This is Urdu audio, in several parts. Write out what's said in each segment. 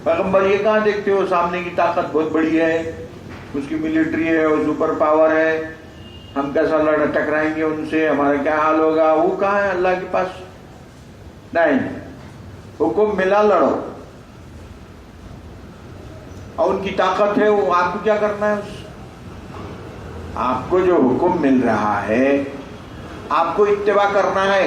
پیغمبر یہ کہاں دیکھتے ہو سامنے کی طاقت بہت بڑی ہے، اس کی ملٹری ہے، وہ سپر پاور ہے، ہم کیسا ٹکرائیں گے ان سے، ہمارا کیا حال ہوگا؟ وہ کہاں ہے اللہ کے پاس؟ نہیں، حکم ملا لڑو، اور ان کی طاقت ہے، وہ آپ کو کیا کرنا ہے؟ آپ کو جو حکم مل رہا ہے آپ کو اتباع کرنا ہے۔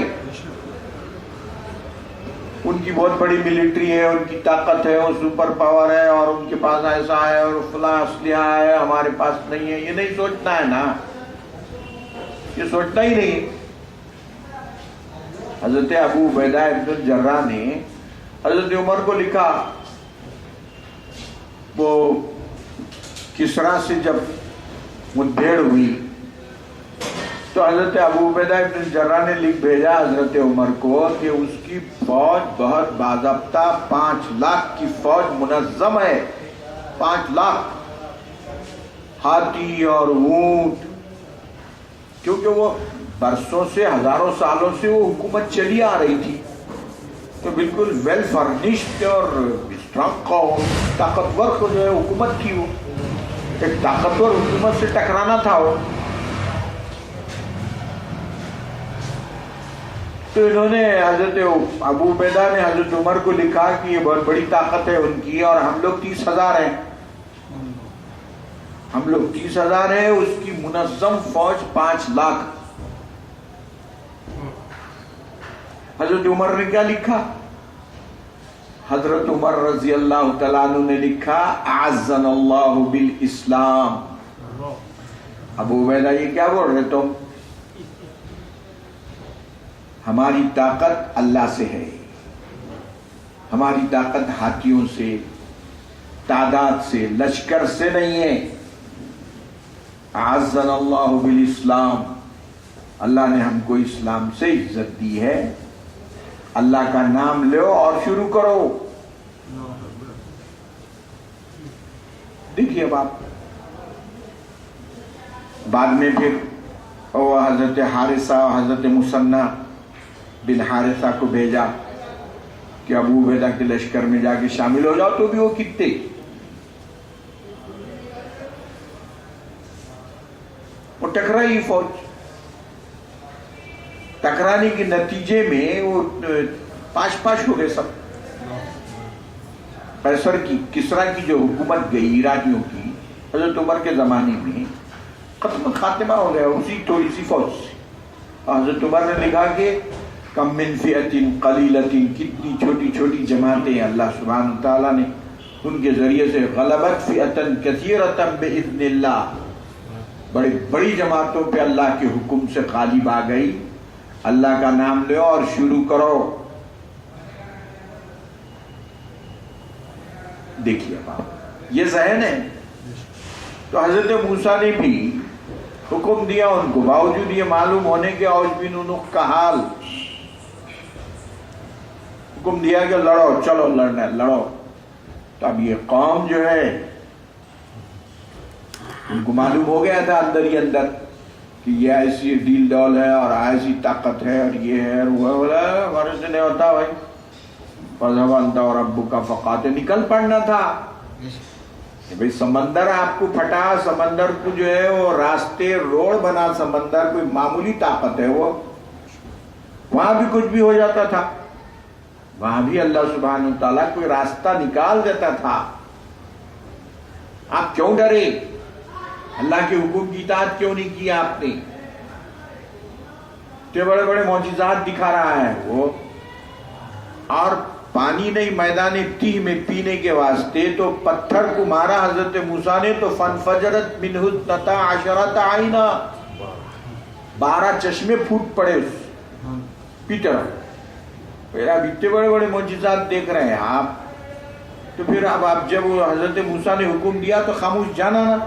ان کی بہت بڑی ملٹری ہے، ان کی طاقت ہے، وہ سپر پاور ہے، اور ان کے پاس ایسا ہے اور فلاں اسلحہ ہے، ہمارے پاس نہیں ہے، یہ نہیں سوچنا ہے نا، یہ سوچنا ہی نہیں۔ حضرت ابو عبیدہ ابن الجراح نے حضرت عمر کو لکھا، وہ کسریٰ سے جب مدھیڑ ہوئی تو حضرت ابو عبیدہ ابن الجراح نے لکھ بھیجا حضرت عمر کو کہ اس کی فوج بہت باضابطہ 5 لاکھ کی فوج منظم ہے، 5 لاکھ ہاتھی اور اونٹ، کیونکہ وہ برسوں سے ہزاروں سالوں سے وہ حکومت چلی آ رہی تھی، تو بالکل ویل فرنشڈ اور اسٹرانگ طاقتور جو ہے حکومت تھی، وہ ایک طاقتور حکومت سے ٹکرانا تھا وہ۔ تو انہوں نے حضرت ابو عبیدہ نے حضرت عمر کو لکھا کہ یہ بہت بڑی طاقت ہے ان کی، اور ہم لوگ 30,000 ہیں، ہم لوگ 30,000 ہیں، اس کی منظم فوج 5 لاکھ۔ حضرت عمر نے کیا لکھا؟ حضرت عمر رضی اللہ تعالیٰ عنہ نے لکھا اعزنا اللہ بالاسلام۔ ابو عبیدہ یہ کیا بول رہے تم؟ ہماری طاقت اللہ سے ہے، ہماری طاقت ہاتھیوں سے، تعداد سے، لشکر سے نہیں ہے۔ اعزنا اللہ بالاسلام، اللہ نے ہم کو اسلام سے عزت دی ہے، اللہ کا نام لو اور شروع کرو۔ دیکھیے اب آپ بعد میں پھر حضرت حارثہ، حضرت مثنى بن حارثہ کو بھیجا کہ ابو عبیدہ کے لشکر میں جا کے شامل ہو جاؤ، تو بھی وہ کتنے، وہ ٹکرائی فوج، ٹکرانے کے نتیجے میں وہ پاش ہو گئے سب۔ قیصر کی، کسریٰ کی جو حکومت گئی ایرانیوں کی حضرت عمر کے زمانے میں، ختم خاتمہ ہو گیا اسی تھوڑی سی فوج سے۔ حضرت عمر نے لکھا کہ کم من فئۃ قلیلۃ، کتنی چھوٹی چھوٹی جماعتیں اللہ سبحانہ تعالیٰ نے ان کے ذریعے سے غلبت فئۃ کثیرۃ باذن اللہ، بڑی بڑی جماعتوں پہ اللہ کے حکم سے غالب آ گئی۔ اللہ کا نام لو اور شروع کرو۔ دیکھیے اب آپ یہ ذہن ہے۔ تو حضرت موسیٰ نے بھی حکم دیا ان کو، باوجود یہ معلوم ہونے کے اوج بن عنق کا حال، حکم دیا کہ لڑو، چلو لڑنا لڑو۔ تو اب یہ قوم جو ہے ان کو معلوم ہو گیا تھا اندر ہی اندر کہ یہ ایسی ڈیل ڈول ہے اور ایسی طاقت ہے اور یہ ہے اور وہ ہے، ہمارے سے نہیں ہوتا بھائی، فَذَهَبَ أَنْتَ وَرَبُّكَ فَقَاتِلَا، نکل پڑنا تھا کہ بھئی سمندر آپ کو پھٹا، سمندر کو جو ہے وہ راستے روڈ بنا، سمندر کوئی معمولی طاقت ہے وہ، وہاں بھی کچھ بھی ہو جاتا تھا، وہاں بھی اللہ سبحانہ تعالیٰ کوئی راستہ نکال دیتا تھا۔ آپ کیوں ڈرے؟ اللہ کے حکم کی اطاعت کیوں نہیں کیا آپ نے؟ اتنے بڑے بڑے معجزات دکھا رہا ہے وہ، اور پانی نہیں میدان تیہ میں پینے کے واسطے تو پتھر کو مارا حضرت موسیٰ نے، تو فَانْفَجَرَتْ مِنْهُ اثْنَتَا عَشَرَةَ عَيْنًا، 12 چشمے پھوٹ پڑے اس پیٹر۔ پھر اب اتنے بڑے بڑے معجزات دیکھ رہے ہیں آپ، تو پھر اب آپ جب حضرت موسیٰ نے حکم دیا تو خاموش جانا نا،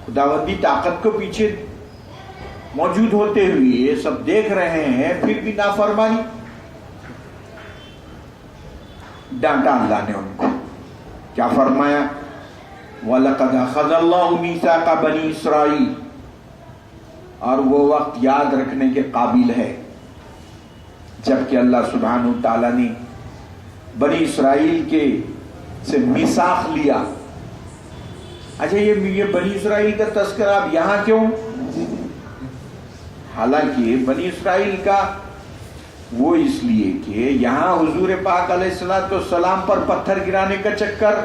خداوندی طاقت کو پیچھے موجود ہوتے ہوئے یہ سب دیکھ رہے ہیں، پھر بھی نافرمانی، ڈانٹا اللہ نے ان کو۔ کیا فرمایا؟ وَلَقَدْ أَخَذَ اللَّهُ مِيثَاقَ بَنِي إِسْرَائِيلَ، اور وہ وقت یاد رکھنے کے قابل ہے جبکہ اللہ سبحانہ تعالیٰ نے بنی اسرائیل کے سے میثاق لیا. اچھا یہ بنی اسرائیل کا تذکرہ اب یہاں کیوں؟ حالانکہ بنی اسرائیل کا وہ اس لیے کہ یہاں حضور پاک علیہ السلام پر پتھر گرانے کا چکر،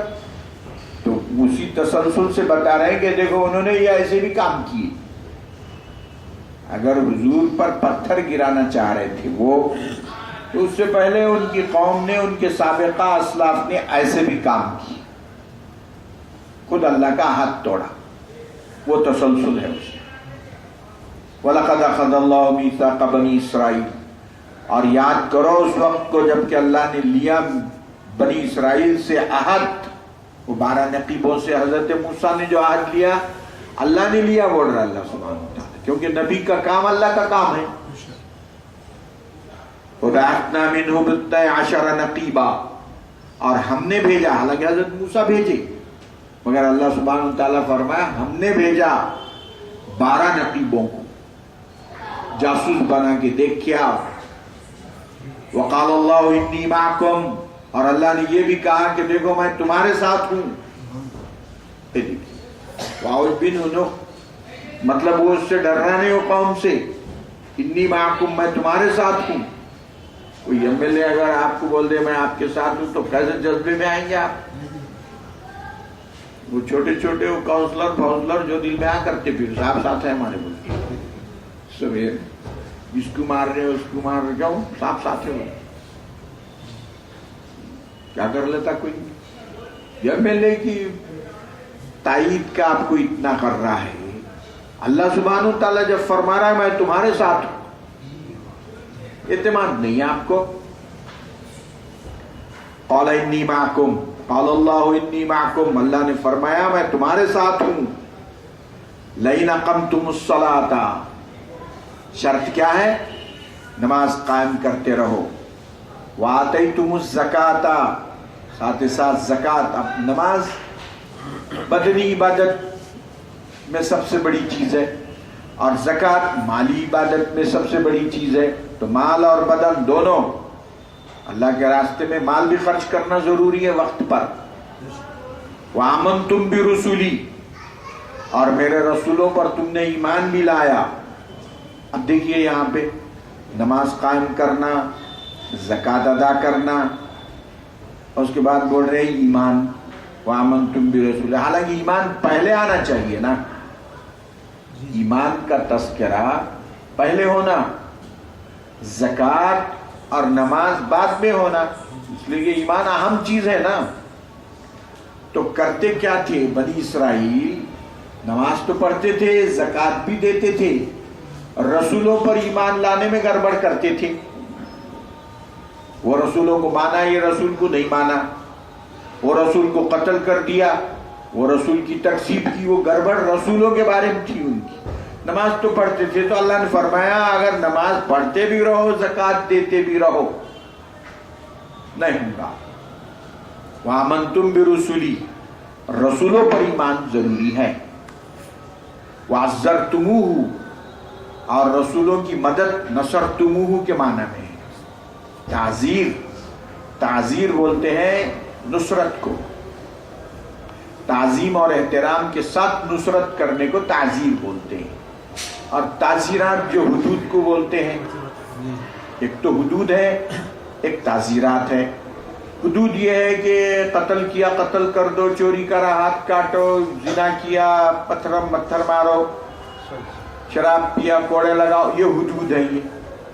تو اسی تسلسل سے بتا رہے ہیں کہ دیکھو انہوں نے یہ ایسے بھی کام کیے. اگر حضور پر پتھر گرانا چاہ رہے تھے وہ، تو اس سے پہلے ان کی قوم نے، ان کے سابقہ اسلاف نے ایسے بھی کام کیے، خود اللہ کا ہاتھ توڑا. وہ تسلسل ہے اس میں. وَلَقَدْ أَخَذَ اللَّهُ مِيثَاقَ بَنِي إِسْرَائِيلَ، اور یاد کرو اس وقت کو جب کہ اللہ نے لیا بنی اسرائیل سے عہد. وہ 12 نقیبوں سے حضرت موسیٰ نے جو عہد لیا، اللہ نے لیا بول رہا اللہ سبحانہ وتعالی، کیونکہ نبی کا کام اللہ کا کام ہے. وَبَعَثْنَا مِنْهُمُ 12 نقیبا، اور ہم نے بھیجا، حالانکہ حضرت موسیٰ بھیجے، مگر اللہ سبحانہ وتعالی فرمایا ہم نے بھیجا 12 نقیبوں کو جاسوس بنا کے. دیکھ کیا وَقَالَ اللَّهُ إِنِّي مَعَكُمْ، اور اللہ نے یہ بھی کہا کہ دیکھو میں تمہارے ساتھ ہوں. مطلب وہ اس سے ڈرنا نہیں ہو قوم سے. انی معکم، میں تمہارے ساتھ ہوں. کوئی MLA اگر آپ کو بول دے میں آپ کے ساتھ ہوں تو کیسے جذبے میں آئیں گے آپ؟ وہ چھوٹے چھوٹے وہ کاؤنسلر جو دل میں آ کرتے پھر صاحب ساتھ ہے ہمارے ملک سب، جس کو مار رہے اس کو مار رہے، جاؤ صاحب ساتھ ہے. کیا کر لیتا کوئی؟ MLA کی تائید کا آپ کو اتنا کر رہا ہے. اللہ سبحانہ وتعالیٰ جب فرما رہا ہے میں تمہارے ساتھ ہوں، اعتماد نہیں ہے آپ کو. قال انی معکم، قال اللہ انی معکم، اللہ نے فرمایا میں تمہارے ساتھ ہوں. لئن اقمتم الصلاۃ، شرط کیا ہے؟ نماز قائم کرتے رہو. وآتیتم الزکاۃ، ساتھ ساتھ زکوٰۃ. اب نماز بدنی عبادت میں سب سے بڑی چیز ہے، اور زکوٰۃ مالی عبادت میں سب سے بڑی چیز ہے. تو مال اور بدن دونوں، اللہ کے راستے میں مال بھی خرچ کرنا ضروری ہے وقت پر. وآمنتم برسلی، اور میرے رسولوں پر تم نے ایمان بھی لایا. اب دیکھیے یہاں پہ نماز قائم کرنا، زکوٰۃ ادا کرنا، اور اس کے بعد بول رہے ایمان. وآمنتم برسول، حالانکہ ایمان پہلے آنا چاہیے نا. ایمان کا تذکرہ پہلے ہونا، زکوٰۃ اور نماز بعد میں ہونا، اس لیے کہ ایمان اہم چیز ہے نا. تو کرتے کیا تھے بنی اسرائیل؟ نماز تو پڑھتے تھے، زکوٰۃ بھی دیتے تھے، رسولوں پر ایمان لانے میں گڑبڑ کرتے تھے. وہ رسولوں کو مانا، یہ رسول کو نہیں مانا، وہ رسول کو قتل کر دیا، وہ رسول کی تکذیب کی، وہ گڑبڑ رسولوں کے بارے میں تھی ان کی. نماز تو پڑھتے تھے، تو اللہ نے فرمایا اگر نماز پڑھتے بھی رہو، زکوٰۃ دیتے بھی رہو، نہیں ہوگا. وآمنتم برسلی، رسولوں پر ایمان ضروری ہے. وعزرتموہ، اور رسولوں کی مدد نصرتموہ کے معنی میں ہے. تعزیر بولتے ہیں نصرت کو، تعظیم اور احترام کے ساتھ نصرت کرنے کو تعزیر بولتے ہیں. اور تعزیرات جو حدود کو بولتے ہیں، ایک تو حدود ہے، ایک تعزیرات ہے. حدود یہ ہے کہ قتل کیا قتل کر دو، چوری کرا ہاتھ کاٹو، زنا کیا پتھر مارو، شراب پیا کوڑے لگاؤ، یہ حدود ہے. یہ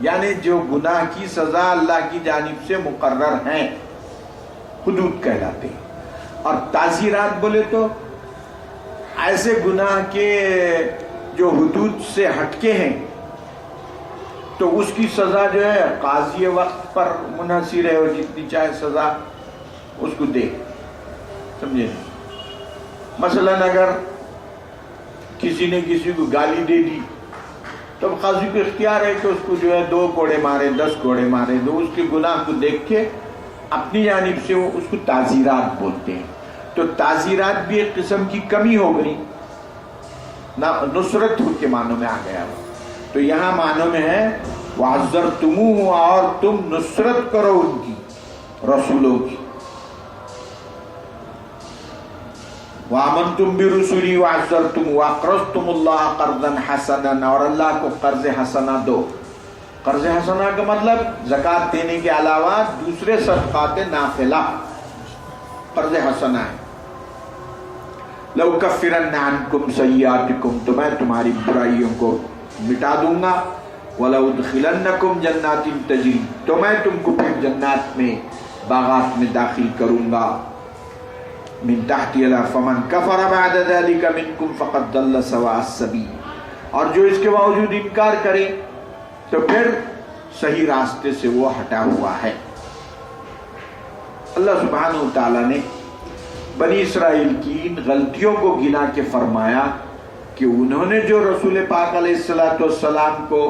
یعنی جو گناہ کی سزا اللہ کی جانب سے مقرر ہیں، حدود کہلاتے ہیں. اور تعزیرات بولے تو ایسے گناہ کے جو حدود سے ہٹکے ہیں، تو اس کی سزا جو ہے قاضی وقت پر منحصر ہے، اور جتنی چاہے سزا اس کو دے. سمجھے؟ مثلا اگر کسی نے کسی کو گالی دے دی تو قاضی کو اختیار ہے کہ اس کو جو ہے 2 کوڑے مارے، 10 کوڑے مارے. تو اس کے گناہ کو دیکھ کے اپنی جانب سے وہ اس کو تعزیرات بولتے ہیں. تو تعزیرات بھی ایک قسم کی کمی ہو گئی، نصرت کے معنوں میں آ گیا. تو یہاں معنوں میں ہے وعزرتموہ، اور تم نصرت کرو ان کی، رسولوں کی. وَآمَنْتُمْ بِرُسُلِي وَعَزَّرْتُمْ وَأَقْرَضْتُمُ اللَّهَ قَرْضًا حَسَنًا، اور اللہ کو قرض حسنہ دو. قرض حسنہ کا مطلب زکوٰۃ دینے کے علاوہ دوسرے صدقات نافلہ قرض حسنہ ہے. لَأُكَفِّرَنَّ عَنْكُمْ سَيِّئَاتِكُمْ، تو میں تمہاری برائیوں کو مٹا دوں گا. وَلَأُدْخِلَنَّكُمْ جَنَّاتٍ تَجْرِي، تو میں تم کو پھر جنات میں، باغات میں داخل کروں گا. من تحتها الأنهار فمن كفر بعد ذلك منكم فقد ضل سواء السبيل، اور جو اس کے باوجود انکار کرے تو پھر صحیح راستے سے وہ ہٹا ہوا ہے. اللہ سبحانہ وتعالی نے بنی اسرائیل کی ان غلطیوں کو گنا کے فرمایا کہ انہوں نے جو رسول پاک علیہ السلام کو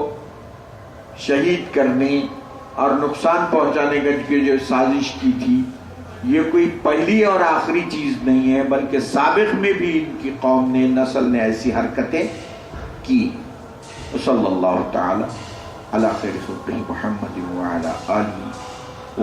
شہید کرنے اور نقصان پہنچانے کی جو سازش کی تھی، یہ کوئی پہلی اور آخری چیز نہیں ہے، بلکہ سابق میں بھی ان کی قوم نے، نسل نے ایسی حرکتیں کی. صلی اللہ تعالی علی خیر خلقہ محمد وعلی آلہ